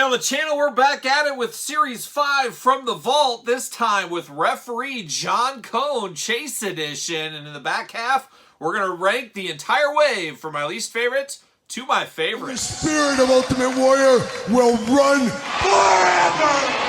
on the channel, we're back at it with Series 5 from the Vault, this time with referee John Cone, Chase Edition. And in the back half, we're going to rank the entire wave from my least favorite to my favorite. The spirit of Ultimate Warrior will run forever!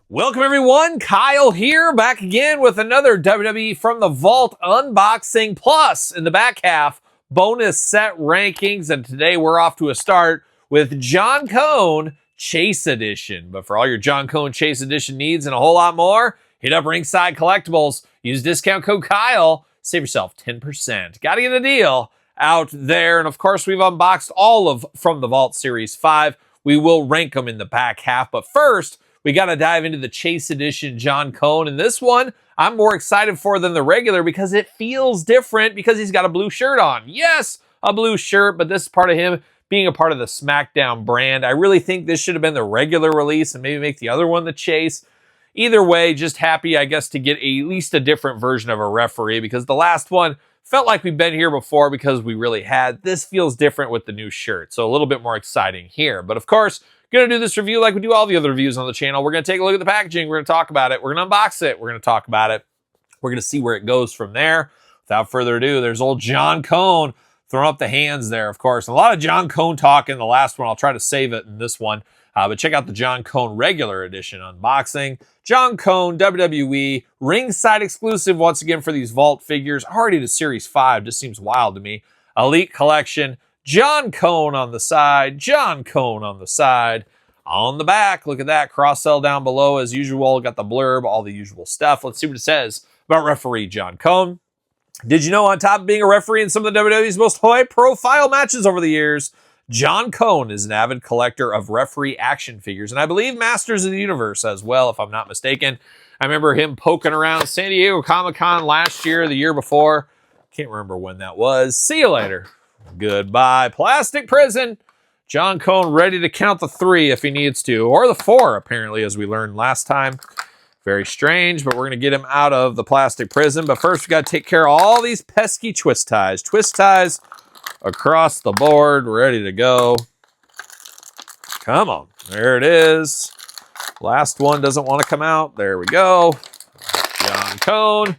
Welcome everyone, Kyle here, back again with another WWE from the Vault unboxing, plus in the back half, bonus set rankings, and today we're off to a start with John Cone Chase Edition. But for all your John Cone Chase Edition needs and a whole lot more, hit up Ringside Collectibles, use discount code Kyle, save yourself 10%. Gotta get a deal out there, and of course we've unboxed all of From the Vault Series 5. We will rank them in the back half, but first, we got to dive into the Chase Edition John Cone. And this one, I'm more excited for than the regular because it feels different because he's got a blue shirt on. Yes, a blue shirt, but this is part of him being a part of the SmackDown brand. I really think this should have been the regular release and maybe make the other one the Chase. Either way, just happy, I guess, to get at least a different version of a referee because the last one felt like we've been here before because we really had. This feels different with the new shirt, so a little bit more exciting here. But of course, going to do this review like we do all the other reviews on the channel. We're going to take a look at the packaging. We're going to talk about it. We're going to unbox it. We're going to talk about it. We're going to see where it goes from there. Without further ado, there's old John Cone throwing up the hands there, of course. A lot of John Cone talk in the last one. I'll try to save it in this one. But check out the John Cone regular edition unboxing. John Cone, WWE, ringside exclusive once again for these Vault figures. Already to Series 5. Just seems wild to me. Elite Collection. John Cone on the side, John Cone on the side. On the back, look at that, cross-sell down below as usual. Got the blurb, all the usual stuff. Let's see what it says about referee John Cone. Did you know on top of being a referee in some of the WWE's most high-profile matches over the years, John Cone is an avid collector of referee action figures, and I believe Masters of the Universe as well, if I'm not mistaken. I remember him poking around San Diego Comic-Con last year, the year before. Can't remember when that was. See you later. Goodbye. Plastic prison. John Cone ready to count the 3 if he needs to, or the 4 apparently, as we learned last time. Very strange, but we're going to get him out of the plastic prison. But first, we got to take care of all these pesky twist ties. Twist ties across the board, ready to go. Come on. There it is. Last one doesn't want to come out. There we go. John Cone.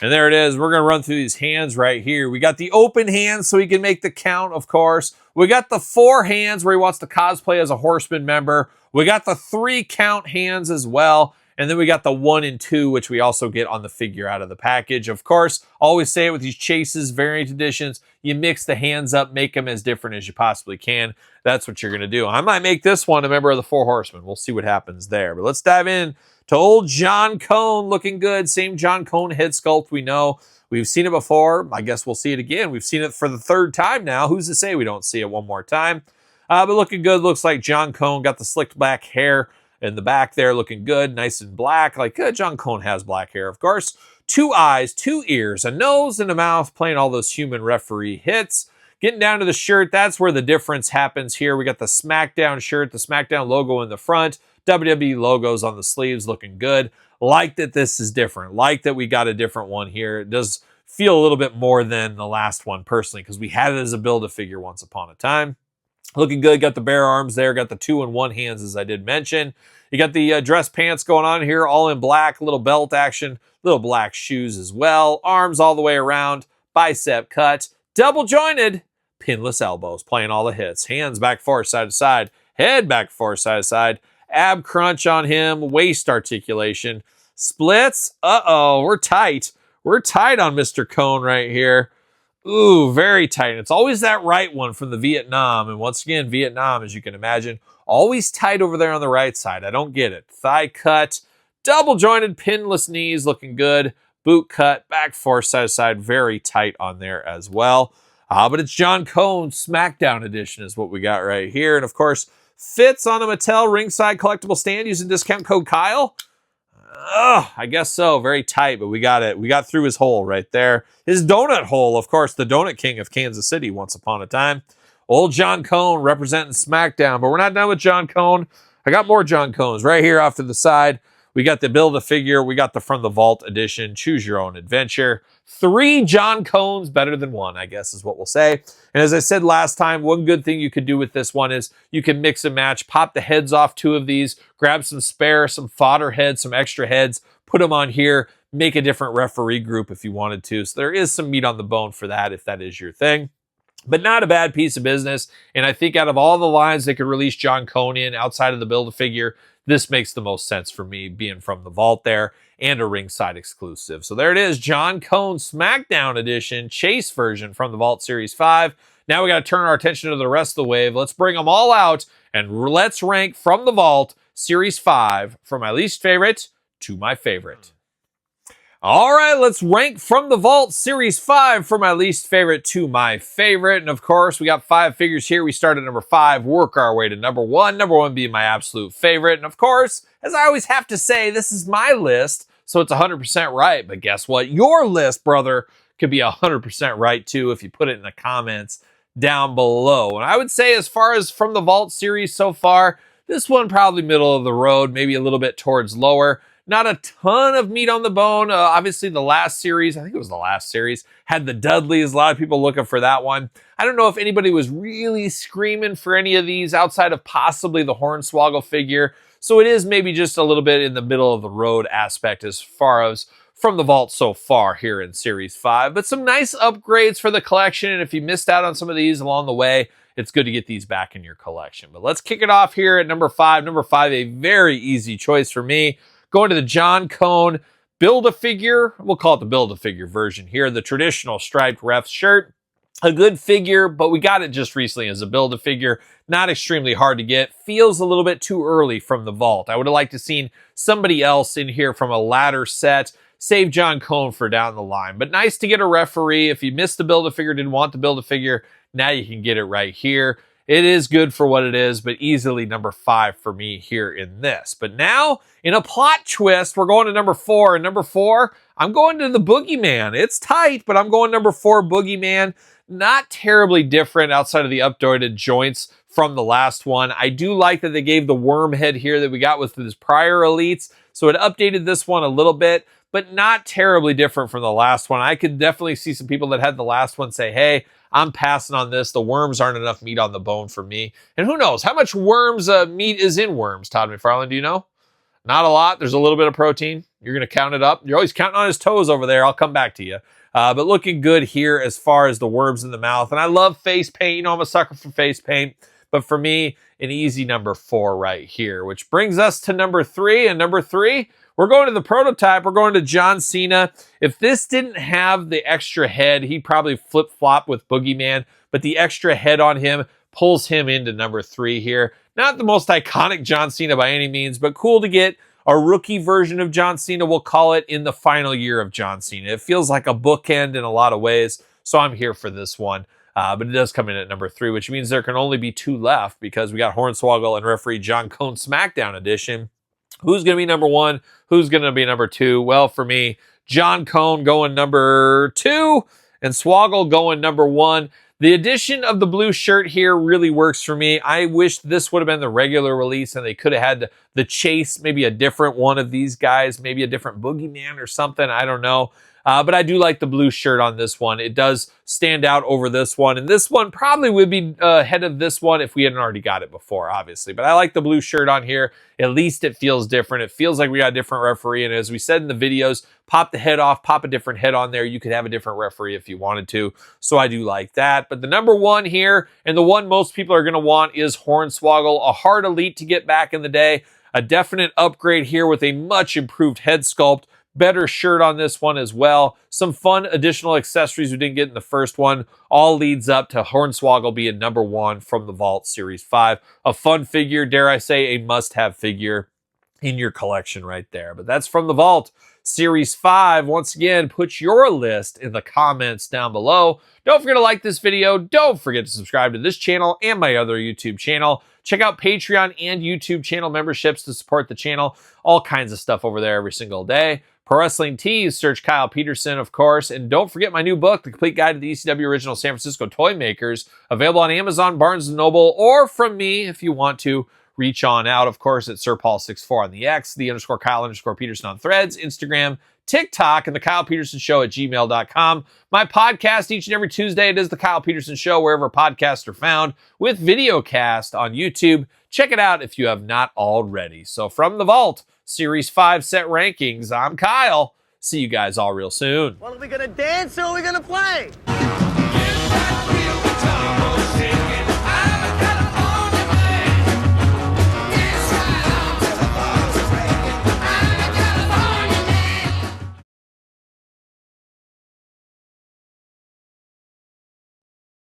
And there it is. We're going to run through these hands right here. We got the open hands so he can make the count, of course. We got the 4 hands where he wants to cosplay as a Horseman member. We got the 3 count hands as well. And then we got the 1 and 2, which we also get on the figure out of the package. Of course, always say it with these Chases, variant editions, you mix the hands up, make them as different as you possibly can. That's what you're going to do. I might make this one a member of the 4 Horsemen. We'll see what happens there. But let's dive in to old John Cone, looking good. Same John Cone head sculpt we know. We've seen it before. I guess we'll see it again. We've seen it for the 3rd time now. Who's to say we don't see it one more time? But looking good. Looks like John Cone got the slicked back hair in the back there, looking good, nice and black. Like John Cone has black hair, of course. 2 eyes, 2 ears, a nose, and a mouth, playing all those human referee hits. Getting down to the shirt, that's where the difference happens here. We got the SmackDown shirt, the SmackDown logo in the front, WWE logos on the sleeves, looking good. Like that this is different. Like that we got a different one here. It does feel a little bit more than the last one, personally, because we had it as a Build-A-Figure once upon a time. Looking good. Got the bare arms there. Got the 2 and 1 hands, as I did mention. You got the dress pants going on here, all in black. Little belt action. Little black shoes as well. Arms all the way around. Bicep cut. Double jointed. Pinless elbows. Playing all the hits. Hands back forth, side to side. Head back forth, side to side. Ab crunch on him. Waist articulation. Splits. Uh-oh. We're tight. We're tight on Mr. Cone right here. Ooh, very tight. It's always that right one from the Vietnam. And once again, Vietnam, as you can imagine, always tight over there on the right side. I don't get it. Thigh cut, double jointed, pinless knees, looking good. Boot cut, back forth, side to side, very tight on there as well. But it's John Cone SmackDown edition is what we got right here. And of course, fits on a Mattel ringside collectible stand using discount code Kyle? I guess so. Very tight, but we got it. We got through his hole right there. His donut hole, of course, the Donut King of Kansas City once upon a time. Old John Cone representing SmackDown, but we're not done with John Cone. I got more John Cones right here off to the side. We got the Build-A-Figure. We got the From the Vault edition. Choose your own adventure. 3 John Cones, better than 1, I guess is what we'll say. And as I said last time, one good thing you could do with this one is you can mix and match, pop the heads off 2 of these, grab some spare, some fodder heads, some extra heads, put them on here, make a different referee group if you wanted to. So there is some meat on the bone for that if that is your thing. But not a bad piece of business. And I think out of all the lines they could release John Cone in outside of the Build-A-Figure, this makes the most sense for me, being from the vault there and a ringside exclusive. So there it is, John Cone SmackDown Edition, Chase version from the Vault Series 5. Now we got to turn our attention to the rest of the wave. Let's bring them all out and let's rank from the Vault Series 5 from my least favorite to my favorite. All right, let's rank from the Vault Series 5 from my least favorite to my favorite. And of course, we got 5 figures here. We start at number 5, work our way to number 1. Number 1 being my absolute favorite. And of course, as I always have to say, this is my list, so it's 100% right. But guess what? Your list, brother, could be 100% right too if you put it in the comments down below. And I would say as far as from the Vault series so far, this one probably middle of the road, maybe a little bit towards lower. Not a ton of meat on the bone. Obviously, the last series, I think it was the last series, had the Dudleys. A lot of people looking for that one. I don't know if anybody was really screaming for any of these outside of possibly the Hornswoggle figure. So it is maybe just a little bit in the middle of the road aspect as far as from the vault so far here in Series 5. But some nice upgrades for the collection. And if you missed out on some of these along the way, it's good to get these back in your collection. But let's kick it off here at number 5. Number 5, a very easy choice for me. Going to the John Cone Build-A-Figure. We'll call it the Build-A-Figure version here. The traditional striped ref shirt. A good figure, but we got it just recently as a Build-A-Figure. Not extremely hard to get. Feels a little bit too early from the vault. I would have liked to seen somebody else in here from a latter set. Save John Cone for down the line. But nice to get a referee. If you missed the Build-A-Figure, didn't want the Build-A-Figure, now you can get it right here. It is good for what it is, but easily number 5 for me here in this. But now, in a plot twist, we're going to number 4. And number 4, I'm going to the Boogeyman. It's tight, but I'm going number 4, Boogeyman. Not terribly different outside of the updated joints from the last one. I do like that they gave the worm head here that we got with this prior Elites. So it updated this one a little bit, but not terribly different from the last one. I could definitely see some people that had the last one say, hey, I'm passing on this. The worms aren't enough meat on the bone for me. And who knows? How much worms meat is in worms, Todd McFarlane? Do you know? Not a lot. There's a little bit of protein. You're going to count it up. You're always counting on his toes over there. I'll come back to you. But looking good here as far as the worms in the mouth. And I love face paint. You know, I'm a sucker for face paint. But for me, an easy number 4 right here, which brings us to number 3. And number 3, we're going to the prototype. We're going to John Cena. If this didn't have the extra head, he'd probably flip-flop with Boogeyman. But the extra head on him pulls him into number 3 here. Not the most iconic John Cena by any means, but cool to get a rookie version of John Cena, we'll call it, in the final year of John Cena. It feels like a bookend in a lot of ways, so I'm here for this one. But it does come in at number 3, which means there can only be 2 left because we got Hornswoggle and referee John Cone SmackDown edition. Who's going to be number 1? Who's going to be number 2? Well, for me, John Cone going number 2 and Swoggle going number 1. The addition of the blue shirt here really works for me. I wish this would have been the regular release and they could have had the chase, maybe a different one of these guys, maybe a different Boogeyman or something. I don't know. But I do like the blue shirt on this one. It does stand out over this one. And this one probably would be ahead of this one if we hadn't already got it before, obviously. But I like the blue shirt on here. At least it feels different. It feels like we got a different referee. And as we said in the videos, pop the head off, pop a different head on there. You could have a different referee if you wanted to. So I do like that. But the number 1 here, and the one most people are going to want, is Hornswoggle. A hard Elite to get back in the day. A definite upgrade here with a much improved head sculpt. Better shirt on this one as well. Some fun additional accessories we didn't get in the first one. All leads up to Hornswoggle being number 1 from the Vault Series 5. A fun figure, dare I say, a must-have figure in your collection right there. But that's from the Vault Series 5. Once again, put your list in the comments down below. Don't forget to like this video. Don't forget to subscribe to this channel and my other YouTube channel. Check out Patreon and YouTube channel memberships to support the channel. All kinds of stuff over there every single day. Pro Wrestling Tees, search Kyle Peterson, of course. And don't forget my new book, The Complete Guide to the ECW Original San Francisco Toy Makers, available on Amazon, Barnes & Noble, or from me if you want to reach on out, of course, at SirPaul64 on the X, _Kyle_Peterson on Threads, Instagram, TikTok, and TheKylePetersonShow at gmail.com. My podcast each and every Tuesday, it is The Kyle Peterson Show, wherever podcasts are found, with videocast on YouTube. Check it out if you have not already. So from the vault, Series 5 set rankings, I'm Kyle. See you guys all real soon. Well, are we going to dance or are we going to play?